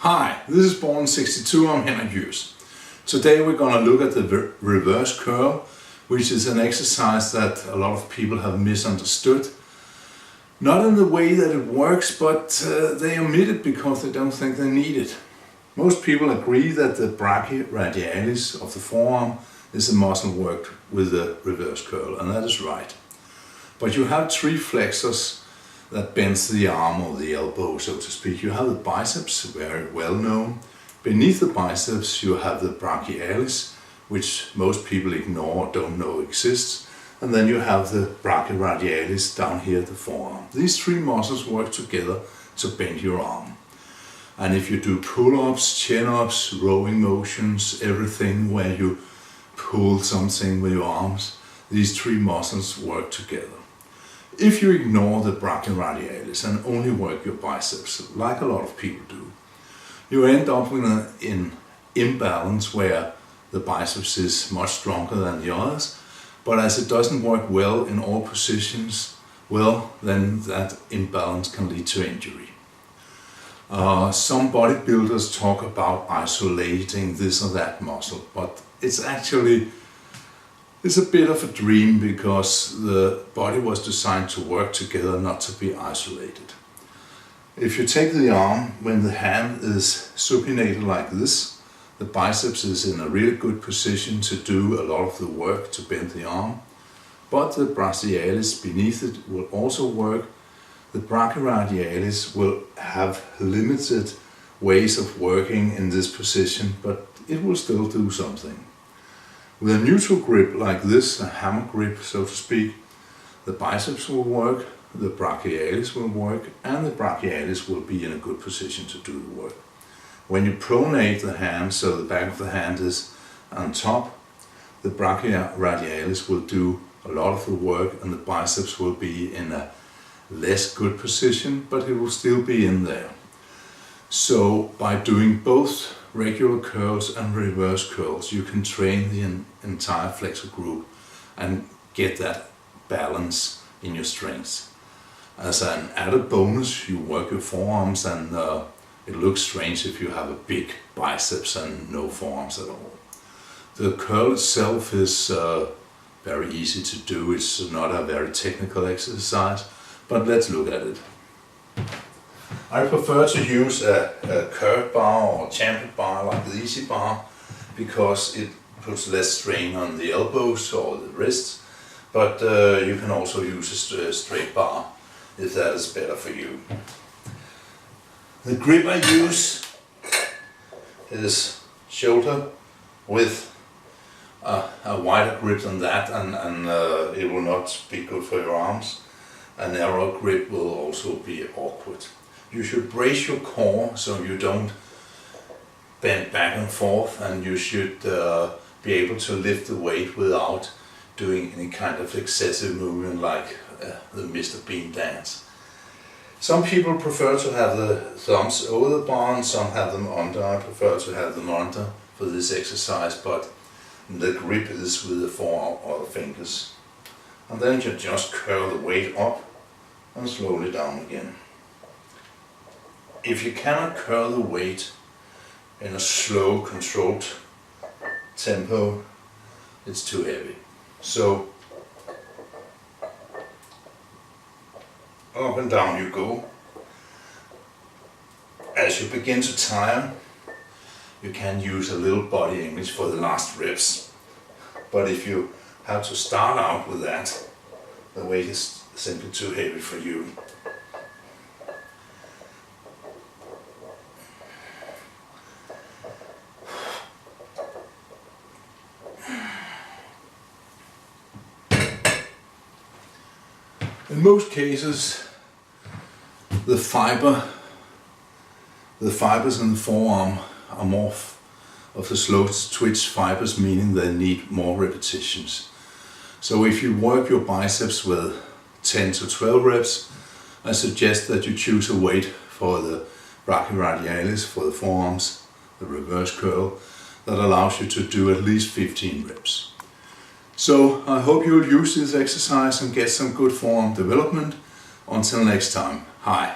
Hi, this is Born62, I'm underused. Today we're going to look at the reverse curl, which is an exercise that a lot of people have misunderstood. Not in the way that it works, but they omit it because they don't think they need it. Most people agree that the brachioradialis of the forearm is a muscle worked with the reverse curl, and that is right. But you have three flexors that bends the arm or the elbow, so to speak. You have the biceps, very well known. Beneath the biceps you have the brachialis, which most people ignore or don't know exists. And then you have the brachioradialis down here at the forearm. These three muscles work together to bend your arm. And if you do pull-ups, chin-ups, rowing motions, everything where you pull something with your arms, these three muscles work together. If you ignore the brachioradialis and only work your biceps, like a lot of people do, you end up with an imbalance where the biceps is much stronger than the others, but as it doesn't work well in all positions, well, then that imbalance can lead to injury. Some bodybuilders talk about isolating this or that muscle, but it's a bit of a dream because the body was designed to work together, not to be isolated. If you take the arm, when the hand is supinated like this, the biceps is in a really good position to do a lot of the work to bend the arm, but the brachialis beneath it will also work. The brachioradialis will have limited ways of working in this position, but it will still do something. With a neutral grip like this, a hammer grip so to speak, the biceps will work, the brachialis will work, and the brachialis will be in a good position to do the work. When you pronate the hand, so the back of the hand is on top, the brachioradialis will do a lot of the work and the biceps will be in a less good position, but it will still be in there. So by doing both regular curls and reverse curls, you can train the entire flexor group and get that balance in your strengths. As an added bonus, you work your forearms, and it looks strange if you have a big biceps and no forearms at all. The curl itself is very easy to do. It's not a very technical exercise, but let's look at it. I prefer to use a curved bar or chamfered bar like the easy bar because it puts less strain on the elbows or the wrists, but you can also use a straight bar if that is better for you. The grip I use is shoulder with a wider grip than that, and it will not be good for your arms. A narrow grip will also be awkward. You should brace your core so you don't bend back and forth, and you should be able to lift the weight without doing any kind of excessive movement like the Mr. Bean dance. Some people prefer to have the thumbs over the bar and some have them under. I prefer to have them under for this exercise, but the grip is with the four other fingers. And then you just curl the weight up and slowly down again. If you cannot curl the weight in a slow, controlled tempo, it's too heavy. So up and down you go. As you begin to tire, you can use a little body English for the last reps. But if you have to start out with that, the weight is simply too heavy for you. In most cases, the fibers in the forearm are more of the slow twitch fibers, meaning they need more repetitions. So if you work your biceps with 10 to 12 reps, I suggest that you choose a weight for the brachioradialis, for the forearms, the reverse curl, that allows you to do at least 15 reps. So I hope you'll use this exercise and get some good forearm development. Until next time, hi.